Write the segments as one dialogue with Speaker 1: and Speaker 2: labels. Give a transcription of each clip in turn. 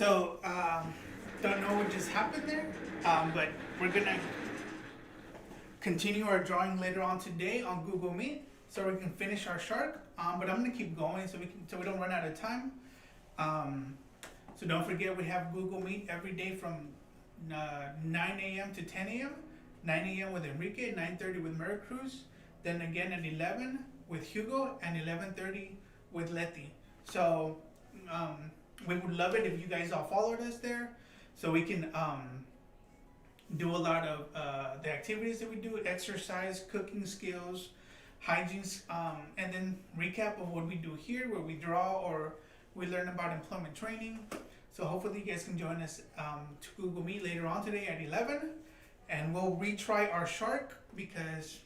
Speaker 1: So, don't know what just happened there, but we're gonna continue our drawing later on today on Google Meet, so we can finish our shark. But I'm gonna keep going so we don't run out of time. Um, so don't forget we have Google Meet every day from 9 a.m. to 10 a.m. 9 a.m. with Enrique, 9:30 with Maricruz, then again at 11 with Hugo, and 11:30 with Letty. So we would love it if you guys all followed us there, so we can do a lot of the activities that we do, exercise, cooking skills, hygiene, and then recap of what we do here, where we draw or we learn about employment training. So hopefully you guys can join us to Google Meet later on today at 11, and we'll retry our shark because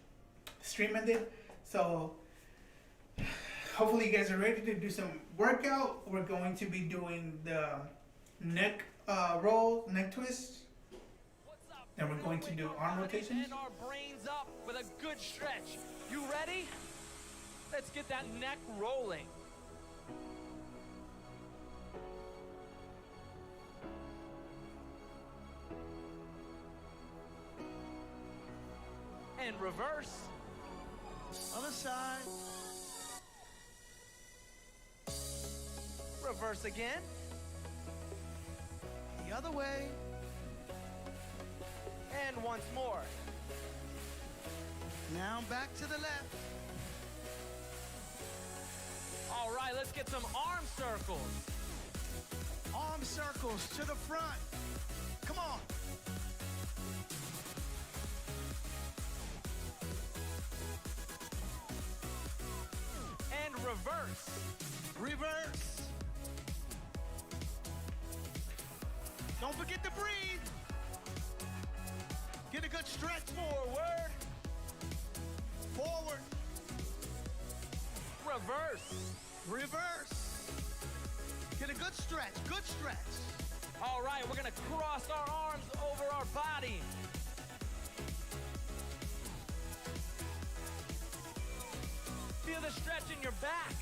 Speaker 1: stream ended. So hopefully you guys are ready to do some workout. We're going to be doing the neck roll, neck twist. Then we're going to do arm rotations.
Speaker 2: And our brains up with a good stretch. You ready? Let's get that neck rolling. And reverse.
Speaker 3: Other side.
Speaker 2: Reverse again.
Speaker 3: The other way.
Speaker 2: And once more.
Speaker 3: Now back to the left.
Speaker 2: All right, let's get some arm circles.
Speaker 3: Arm circles to the front. Come on.
Speaker 2: And reverse.
Speaker 3: Reverse. Don't forget to breathe. Get a good stretch.
Speaker 2: Forward.
Speaker 3: Forward.
Speaker 2: Reverse.
Speaker 3: Reverse. Get a good stretch. Good stretch.
Speaker 2: All right, we're gonna cross our arms over our body. Feel the stretch in your back.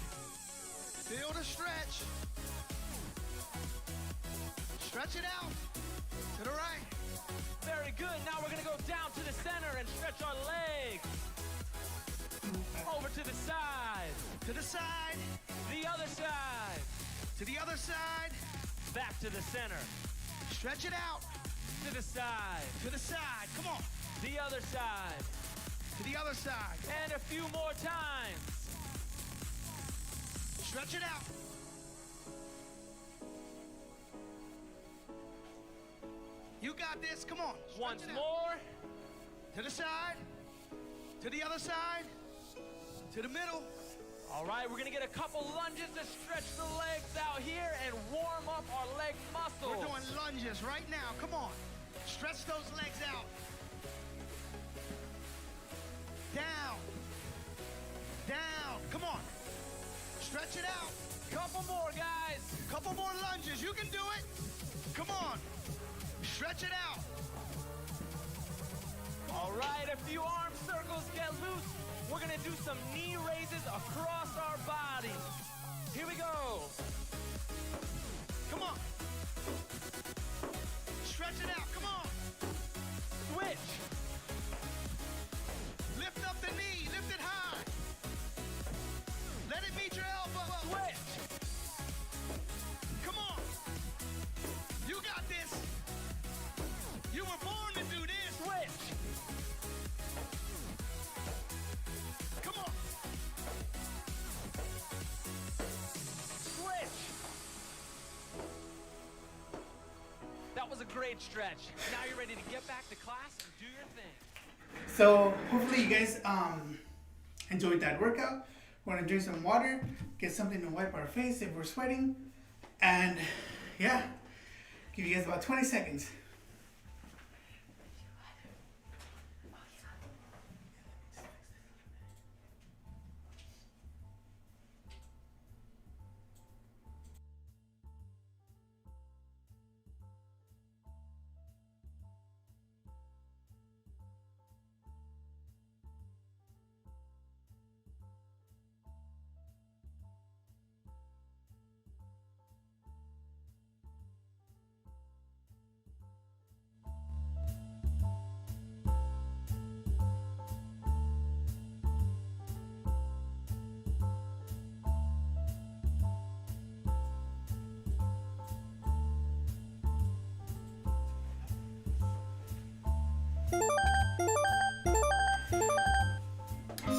Speaker 3: Feel the stretch. Stretch it out. To the right.
Speaker 2: Very good. Now we're gonna go down to the center and stretch our legs. Over to the side.
Speaker 3: To the side.
Speaker 2: The other side.
Speaker 3: To the other side.
Speaker 2: Back to the center.
Speaker 3: Stretch it out.
Speaker 2: To the side.
Speaker 3: To the side. Come on.
Speaker 2: The other side.
Speaker 3: To the other side.
Speaker 2: And a few more times.
Speaker 3: Stretch it out. You got this. Come on. Stretch
Speaker 2: Once
Speaker 3: it out.
Speaker 2: more.
Speaker 3: To the side. To the other side. To the middle.
Speaker 2: All right, we're gonna get a couple lunges to stretch the legs out here and warm up our leg muscles.
Speaker 3: We're doing lunges right now. Come on. Stretch those legs out. Down. Down. Come on. Stretch it out.
Speaker 2: Couple more, guys.
Speaker 3: Couple more lunges. You can do it. Come on. Stretch it out.
Speaker 2: All right, a few arm circles get loose. We're gonna do some knee raises across our body. Here we go.
Speaker 3: Come on. Stretch it out. Come on.
Speaker 2: Switch.
Speaker 3: Lift up the knee. Lift it high. Let it meet your elbow.
Speaker 2: Switch.
Speaker 3: Come on. You got this. You were born to do this.
Speaker 2: Switch.
Speaker 3: Come on.
Speaker 2: Switch. That was a great stretch. Now you're ready to get back to class and do your thing.
Speaker 1: So hopefully you guys enjoyed that workout. We're gonna drink some water, get something to wipe our face if we're sweating, and yeah, give you guys about 20 seconds.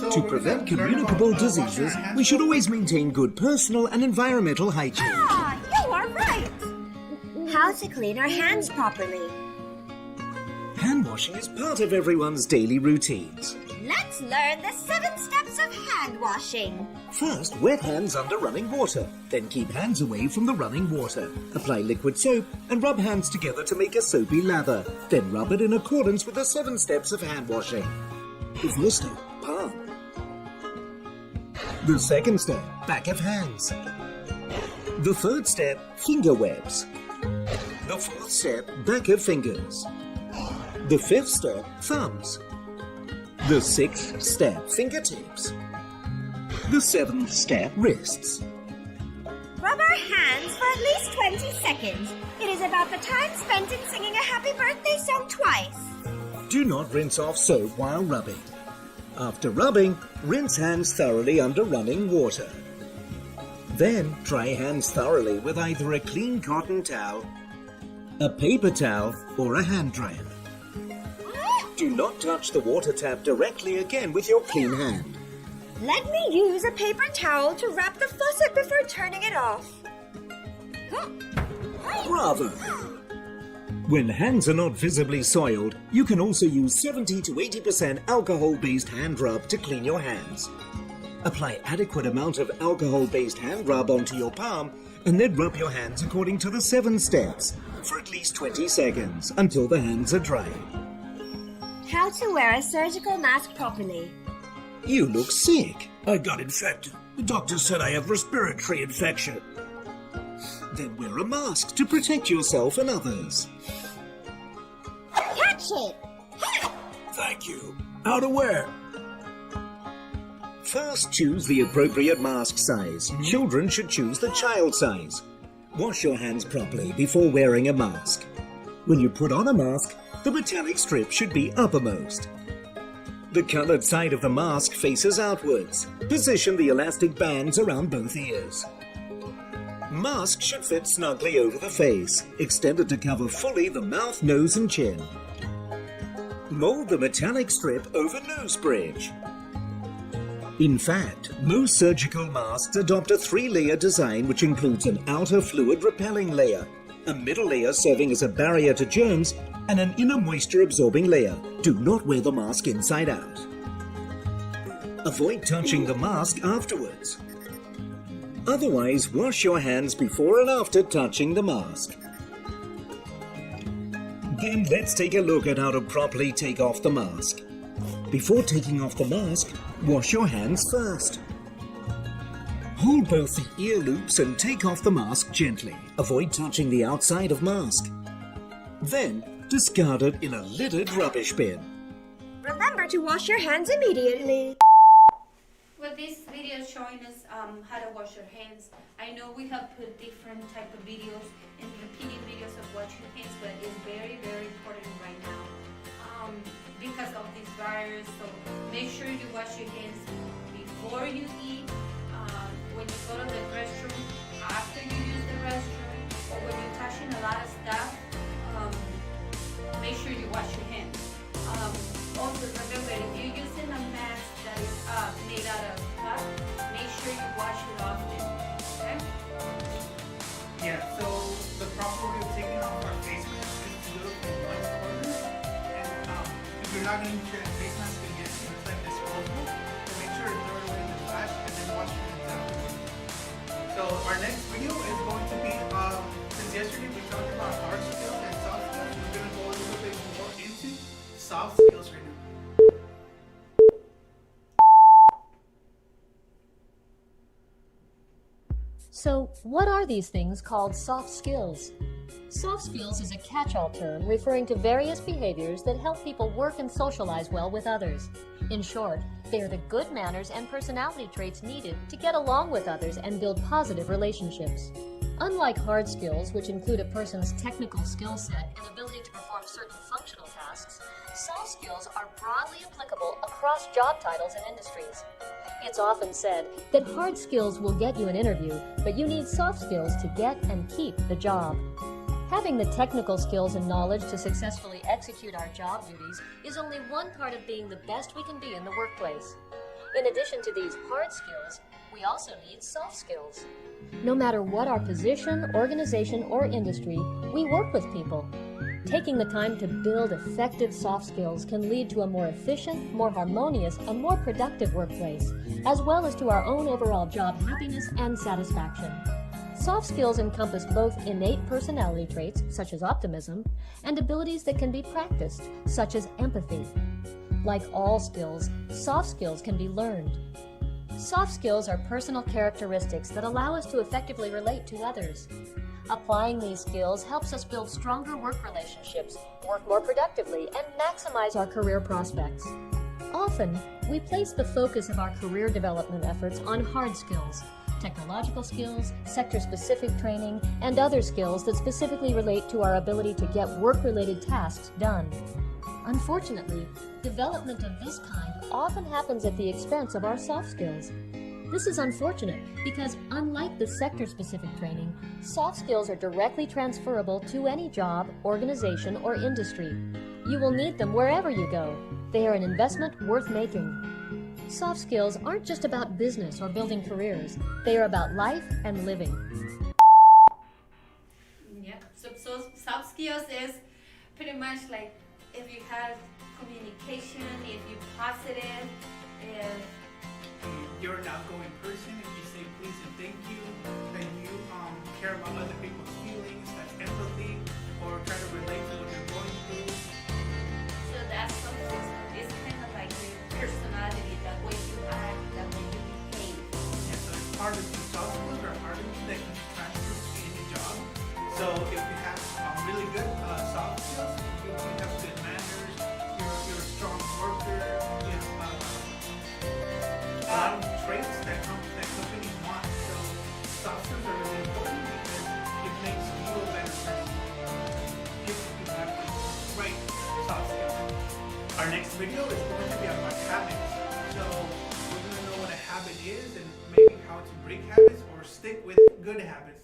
Speaker 1: So
Speaker 4: To
Speaker 1: we're
Speaker 4: prevent
Speaker 1: gonna learn
Speaker 4: communicable
Speaker 1: about, washing our
Speaker 4: diseases,
Speaker 1: hands
Speaker 4: we should
Speaker 1: first.
Speaker 4: always maintain good personal and environmental hygiene.
Speaker 5: Ah, you are right. How to clean our hands properly.
Speaker 4: Hand washing is part of everyone's daily routines.
Speaker 5: Let's learn the 7 steps of hand washing.
Speaker 4: First, wet hands under running water. Then keep hands away from the running water. Apply liquid soap and rub hands together to make a soapy lather. Then rub it in accordance with the 7 steps of hand washing. The first step, palm. The second step, back of hands. The third step, finger webs. The fourth step, back of fingers. The fifth step, thumbs. The sixth step, fingertips. The seventh step, wrists.
Speaker 5: Rub our hands for at least 20 seconds. It is about the time spent in singing a happy birthday song twice.
Speaker 4: Do not rinse off soap while rubbing. After rubbing, rinse hands thoroughly under running water. Then dry hands thoroughly with either a clean cotton towel, a paper towel, or a hand dryer. Do not touch the water tap directly again with your clean hand.
Speaker 5: Let me use a paper towel to wrap the faucet before turning it off.
Speaker 4: Bravo! When hands are not visibly soiled, you can also use 70 to 80% alcohol-based hand rub to clean your hands. Apply adequate amount of alcohol-based hand rub onto your palm and then rub your hands according to the 7 steps for at least 20 seconds until the hands are dry.
Speaker 5: How to wear a surgical mask properly.
Speaker 4: You look sick. I got infected. The doctor said I have respiratory infection. Then wear a mask to protect yourself and others.
Speaker 5: Catch it!
Speaker 4: Thank you. How to wear? First, choose the appropriate mask size. Children should choose the child size. Wash your hands properly before wearing a mask. When you put on a mask, the metallic strip should be uppermost. The colored side of the mask faces outwards. Position the elastic bands around both ears. Mask should fit snugly over the face, extended to cover fully the mouth, nose, and chin. Mold the metallic strip over nose bridge. In fact, most surgical masks adopt a 3-layer design which includes an outer fluid-repelling layer, a middle layer serving as a barrier to germs, and an inner moisture-absorbing layer. Do not wear the mask inside out. Avoid touching the mask afterwards. Otherwise, wash your hands before and after touching the mask. Then let's take a look at how to properly take off the mask. Before taking off the mask, wash your hands first. Hold both the ear loops and take off the mask gently. Avoid touching the outside of mask. Then, discard it in a lidded rubbish bin.
Speaker 5: Remember to wash your hands immediately.
Speaker 6: Well, this video is showing us how to wash your hands. I know we have put different type of videos and repeated videos of washing hands, but it's very, very important right now because of this virus. So make sure you wash your hands before you eat, when you go to the restroom, after you use the restroom, or when you're touching a lot of stuff. Make sure you wash your hands. Also remember, if you're using a mask that is made out of cloth, make sure you wash it often. Okay?
Speaker 1: Yeah, so the proper way of taking off our face mask is to do it from one corner. And if you're not going to use your face mask again, it's like disposable. So make sure to throw it away in the trash and then wash your hands out. So our next video is going to be, since yesterday we talked about hard skills and soft skills, we're going to go a little bit more into soft skills right now.
Speaker 7: So, what are these things called soft skills? Soft skills is a catch-all term referring to various behaviors that help people work and socialize well with others. In short, they are the good manners and personality traits needed to get along with others and build positive relationships. Unlike hard skills, which include a person's technical skill set and ability to perform certain functional tasks, soft skills are broadly applicable across job titles and industries. It's often said that hard skills will get you an interview, but you need soft skills to get and keep the job. Having the technical skills and knowledge to successfully execute our job duties is only one part of being the best we can be in the workplace. In addition to these hard skills, we also need soft skills. No matter what our position, organization, or industry, we work with people. Taking the time to build effective soft skills can lead to a more efficient, more harmonious, and more productive workplace, as well as to our own overall job happiness and satisfaction. Soft skills encompass both innate personality traits, such as optimism, and abilities that can be practiced, such as empathy. Like all skills, soft skills can be learned. Soft skills are personal characteristics that allow us to effectively relate to others. Applying these skills helps us build stronger work relationships, work more productively, and maximize our career prospects. Often, we place the focus of our career development efforts on hard skills, technological skills, sector-specific training, and other skills that specifically relate to our ability to get work-related tasks done. Unfortunately, development of this kind often happens at the expense of our soft skills. This is unfortunate because, unlike the sector-specific training, soft skills are directly transferable to any job, organization, or industry. You will need them wherever you go. They are an investment worth making. Soft skills aren't just about business or building careers. They are about life and living.
Speaker 6: Yeah, so soft skills is pretty much like if you have communication, if you're positive, if
Speaker 1: you're an outgoing person, if you say please and thank you, and you care about other people's feelings, that's empathy, or try to relate to what they're going through.
Speaker 6: so that's something. It's kind of like your personality, the way you act, the way you behave.
Speaker 1: And so it's part of these soft skills are part of you that can be transferred to any job. So if you have really good soft skills, you have good manners, you're a strong worker, you have a lot of traits that companies want. So soft skills are really important because it makes you a better person if you have the right soft skills. Our next video is going to be about habits. So we're going to know what a habit is and maybe how to break habits or stick with good habits.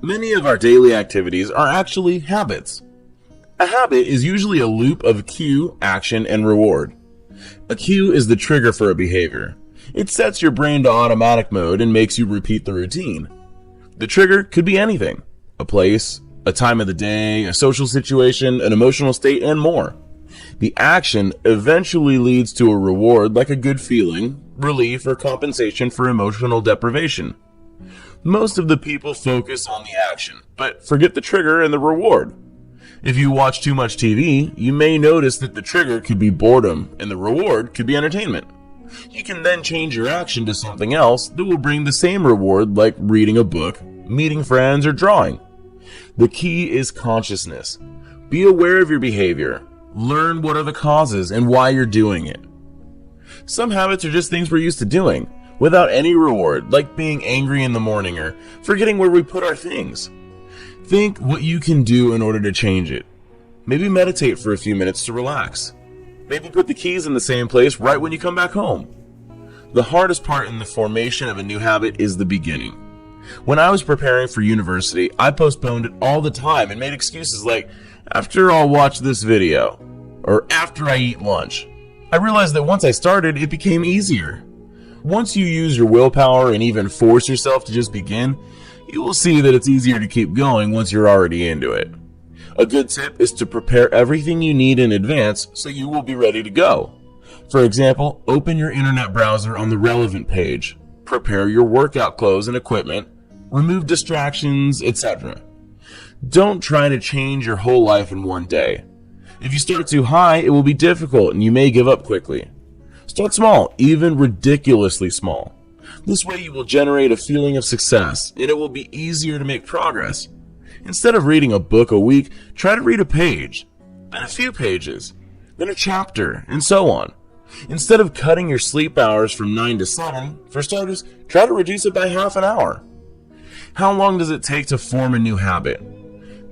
Speaker 8: Many of our daily activities are actually habits. A habit is usually a loop of cue, action, and reward. A cue is the trigger for a behavior. It sets your brain to automatic mode and makes you repeat the routine. The trigger could be anything: a place, a time of the day, a social situation, an emotional state, and more. The action eventually leads to a reward like a good feeling, relief, or compensation for emotional deprivation. Most of the people focus on the action, but forget the trigger and the reward. If you watch too much TV, you may notice that the trigger could be boredom and the reward could be entertainment. You can then change your action to something else that will bring the same reward, like reading a book, meeting friends, or drawing. The key is consciousness. Be aware of your behavior. Learn what are the causes and why you're doing it. Some habits are just things we're used to doing, without any reward, like being angry in the morning or forgetting where we put our things. Think what you can do in order to change it. Maybe meditate for a few minutes to relax. Maybe put the keys in the same place right when you come back home. The hardest part in the formation of a new habit is the beginning. When I was preparing for university, I postponed it all the time and made excuses like, after I'll watch this video, or after I eat lunch. I realized that once I started, it became easier. Once you use your willpower and even force yourself to just begin, you will see that it's easier to keep going once you're already into it. A good tip is to prepare everything you need in advance so you will be ready to go. For example, open your internet browser on the relevant page, prepare your workout clothes and equipment, remove distractions, etc. Don't try to change your whole life in one day. If you start too high, it will be difficult and you may give up quickly. Start small, even ridiculously small. This way you will generate a feeling of success, and it will be easier to make progress. Instead of reading a book a week, try to read a page, then a few pages, then a chapter, and so on. Instead of cutting your sleep hours from 9 to 7, for starters, try to reduce it by half an hour. How long does it take to form a new habit?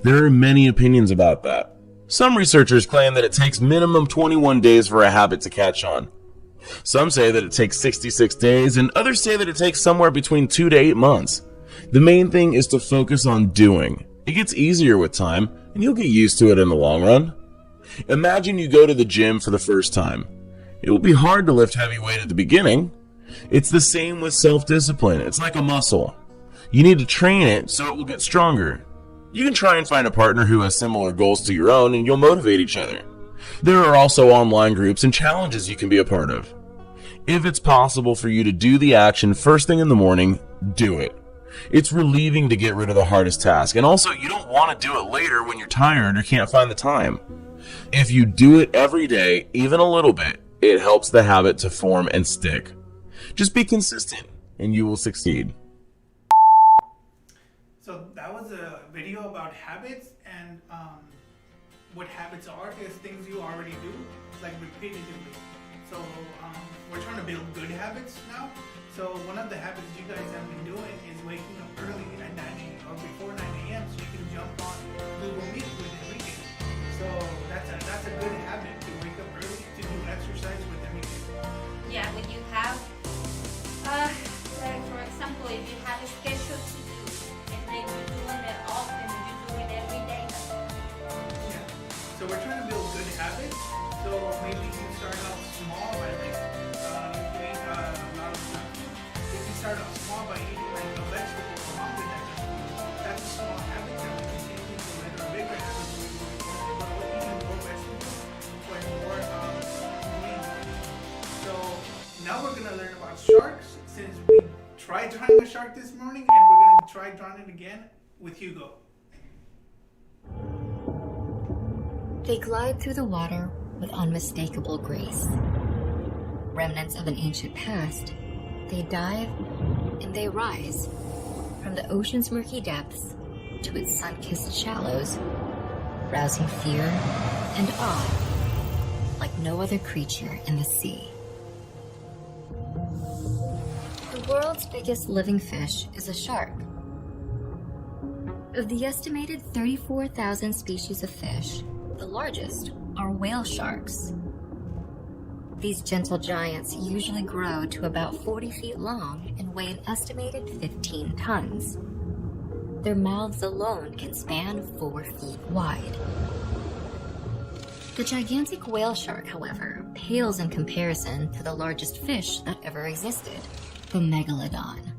Speaker 8: There are many opinions about that. Some researchers claim that it takes minimum 21 days for a habit to catch on. Some say that it takes 66 days, and others say that it takes somewhere between 2 to 8 months. The main thing is to focus on doing. It gets easier with time, and you'll get used to it in the long run. Imagine you go to the gym for the first time. It will be hard to lift heavy weight at the beginning. It's the same with self-discipline. It's like a muscle. You need to train it so it will get stronger. You can try and find a partner who has similar goals to your own, and you'll motivate each other. There are also online groups and challenges you can be a part of. If it's possible for you to do the action first thing in the morning, do it. It's relieving to get rid of the hardest task, and also you don't want to do it later when you're tired or can't find the time. If you do it every day, even a little bit, it helps the habit to form and stick. Just be consistent, and you will succeed.
Speaker 1: So that was a video about habits, and what habits are is things you already do, like repetitively. So we're trying to build good habits now. So one of the habits you guys have been doing is waking up early at 9 a.m. or before 9 a.m. so you can jump on Google Meet with Enrique. So that's a good habit, to wake up early to do exercise with Enrique.
Speaker 6: Yeah, when you have, like for example, if you have a schedule to do and then you're doing it often, you do it every day.
Speaker 1: Yeah. So we're trying to build good habits. So maybe you start out small by like you eat a lot of something. If you start out small by eating like a vegetable or longer than that's a small habit that we can take into later bigger habits. We're eating more vegetables or more meat. So now we're gonna learn about sharks, since we tried drawing a shark this morning, and we're gonna try drawing it again with Hugo.
Speaker 9: They glide through the water with unmistakable grace. Remnants of an ancient past, they dive and they rise from the ocean's murky depths to its sun-kissed shallows, rousing fear and awe like no other creature in the sea. The world's biggest living fish is a shark. Of the estimated 34,000 species of fish, the largest are whale sharks. These gentle giants usually grow to about 40 feet long and weigh an estimated 15 tons. Their mouths alone can span 4 feet wide. The gigantic whale shark, however, pales in comparison to the largest fish that ever existed, the megalodon.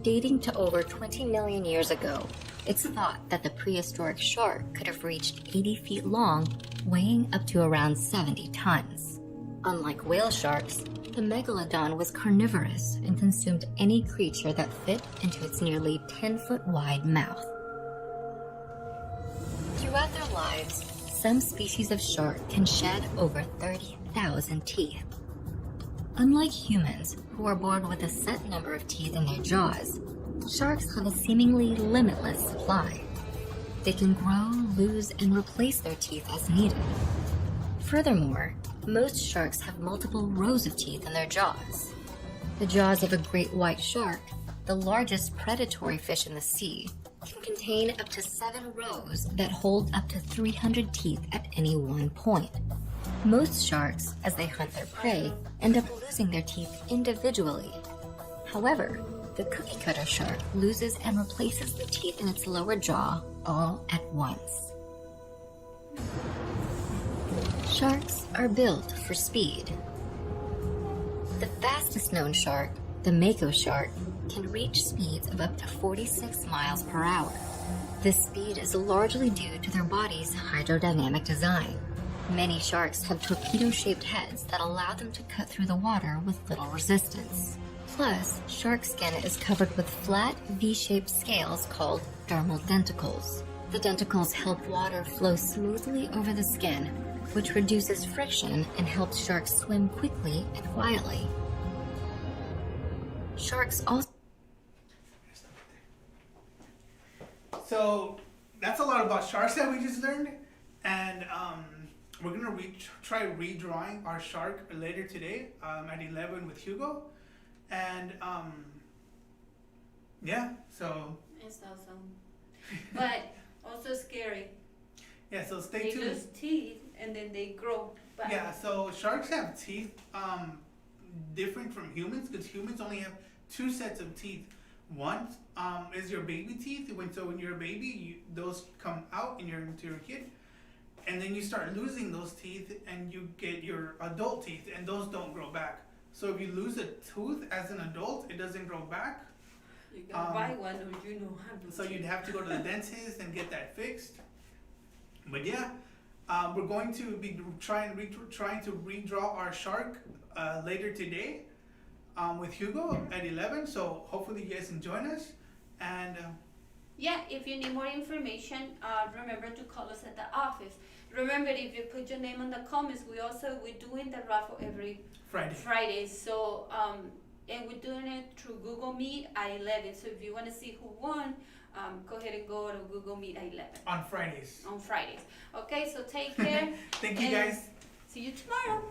Speaker 9: Dating to over 20 million years ago, it's thought that the prehistoric shark could have reached 80 feet long, weighing up to around 70 tons. Unlike whale sharks, the megalodon was carnivorous and consumed any creature that fit into its nearly 10-foot wide mouth. Throughout their lives, some species of shark can shed over 30,000 teeth. Unlike humans, who are born with a set number of teeth in their jaws, sharks have a seemingly limitless supply. They can grow, lose, and replace their teeth as needed. Furthermore, most sharks have multiple rows of teeth in their jaws. The jaws of a great white shark, the largest predatory fish in the sea, can contain up to 7 rows that hold up to 300 teeth at any one point. Most sharks, as they hunt their prey, end up losing their teeth individually. However, the cookie cutter shark loses and replaces the teeth in its lower jaw all at once. Sharks are built for speed. The fastest known shark, the mako shark, can reach speeds of up to 46 miles per hour. This speed is largely due to their body's hydrodynamic design. Many sharks have torpedo-shaped heads that allow them to cut through the water with little resistance. Plus, shark skin is covered with flat, V-shaped scales called dermal denticles. The denticles help water flow smoothly over the skin, which reduces friction and helps sharks swim quickly and quietly. Sharks also...
Speaker 1: So that's a lot about sharks that we just learned, and we're gonna try redrawing our shark later today at 11 with Hugo, and yeah, so
Speaker 6: It's awesome. But also scary.
Speaker 1: yeah, so stay
Speaker 6: They
Speaker 1: tuned.
Speaker 6: lose teeth and then they grow back.
Speaker 1: Yeah, so sharks have teeth different from humans, because humans only have 2 sets of teeth. One is your baby teeth. When you're a baby, those come out and you're into your kid. and then you start losing those teeth, and you get your adult teeth, and those don't grow back. So if you lose a tooth as an adult, it doesn't grow back.
Speaker 6: You gotta buy one, or you know how to.
Speaker 1: So you'd have to go to the dentist and get that fixed. But yeah, we're going to be trying to redraw our shark later today with Hugo at 11. So hopefully you guys can join us. And
Speaker 6: yeah, if you need more information, remember to call us at the office. Remember, if you put your name on the comments, we're doing the raffle every Friday. So and we're doing it through Google Meet at 11. So if you want to see who won, go ahead and go to Google Meet at 11.
Speaker 1: On Fridays.
Speaker 6: Okay, so take care.
Speaker 1: Thank you guys.
Speaker 6: See you tomorrow.